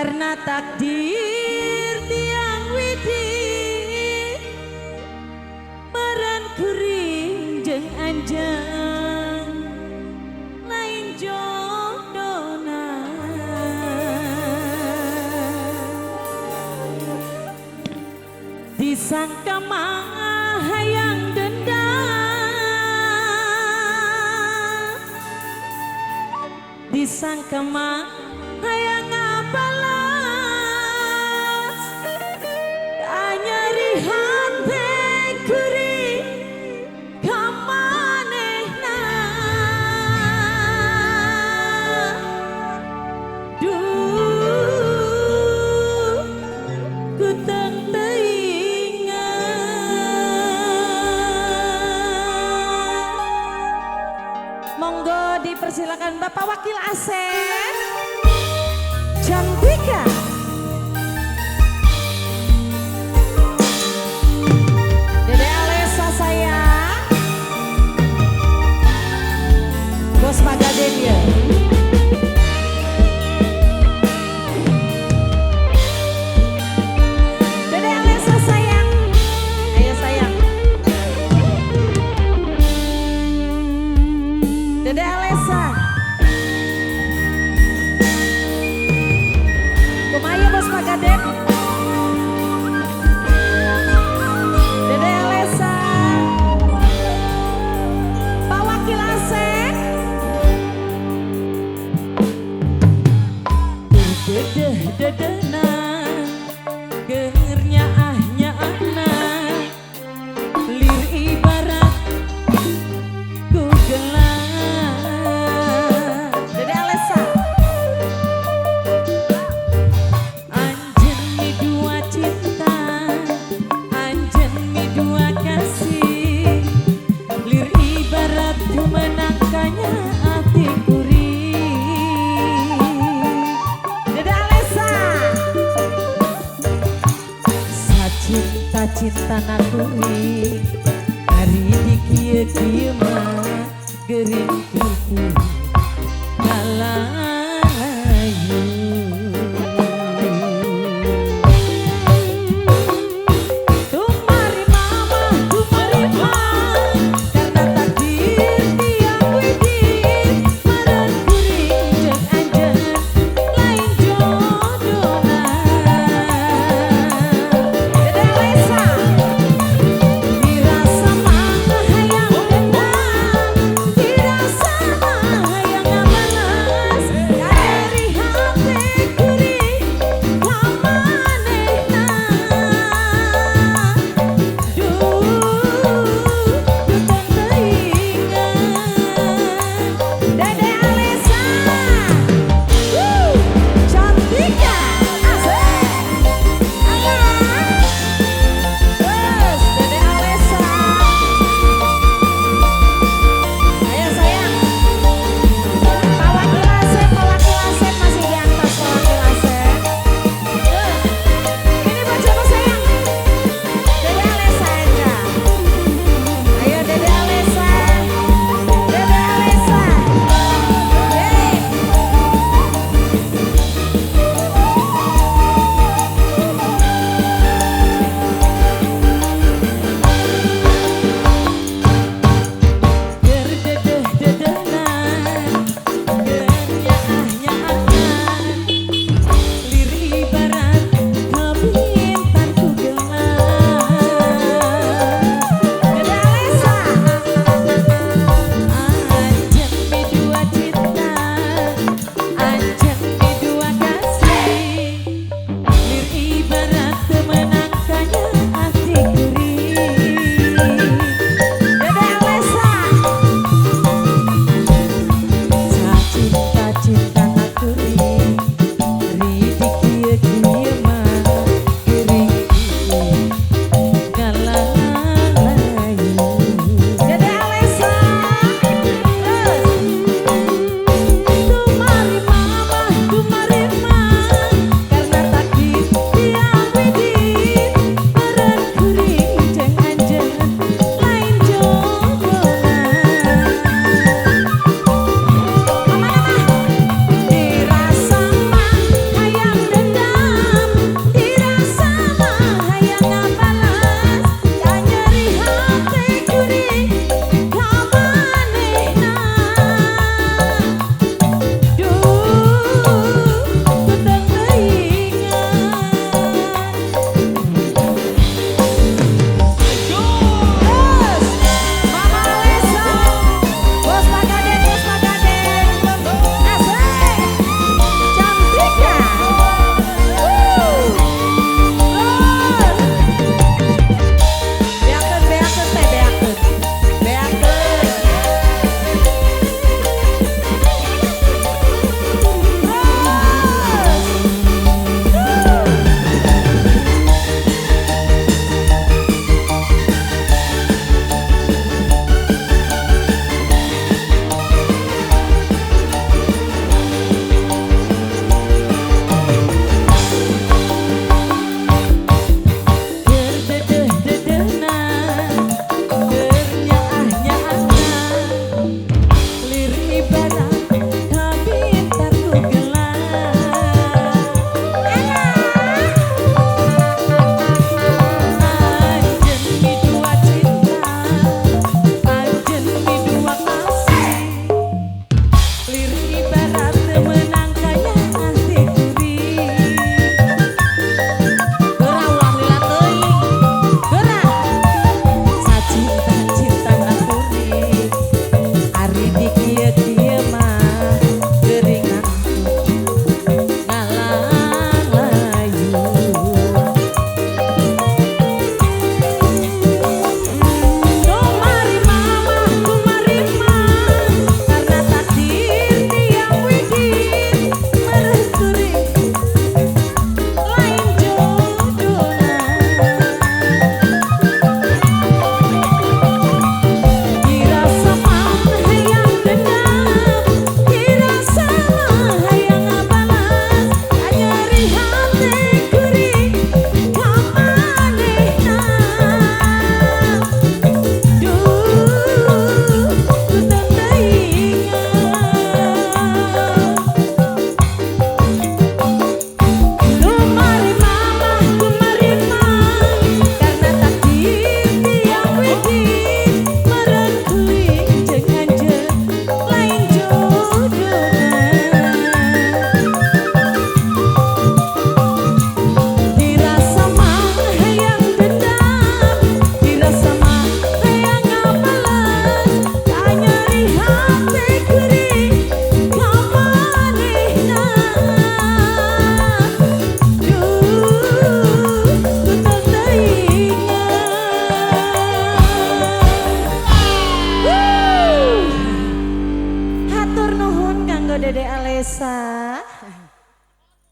karena takdir tiang widi maran kuring jeung anjang lain jodohna disangka mah hayang dendam disangka mah hayang ngabalas anyari hati kuring kamanehna duh ku teu teingat monggo dipersilakan Bapak Wakil Asep Cantika Dede Alesa sayang Bos Magaden ya Dede Alesa sayang ayo sayang Dede Alesa Kumaya Bos Magaden Dede Alesa Pak Wakil Asep dedeh-dedehna geurnya ahnya anak lir ibarat ku gelar Dede Alesa cinta nakuri hari di kieu mah geuring putih kalayu tumari mama tumari mama karena takdir tiang widi maran kuring jeung anjeun lain jodohna dirasa Dede Alesa.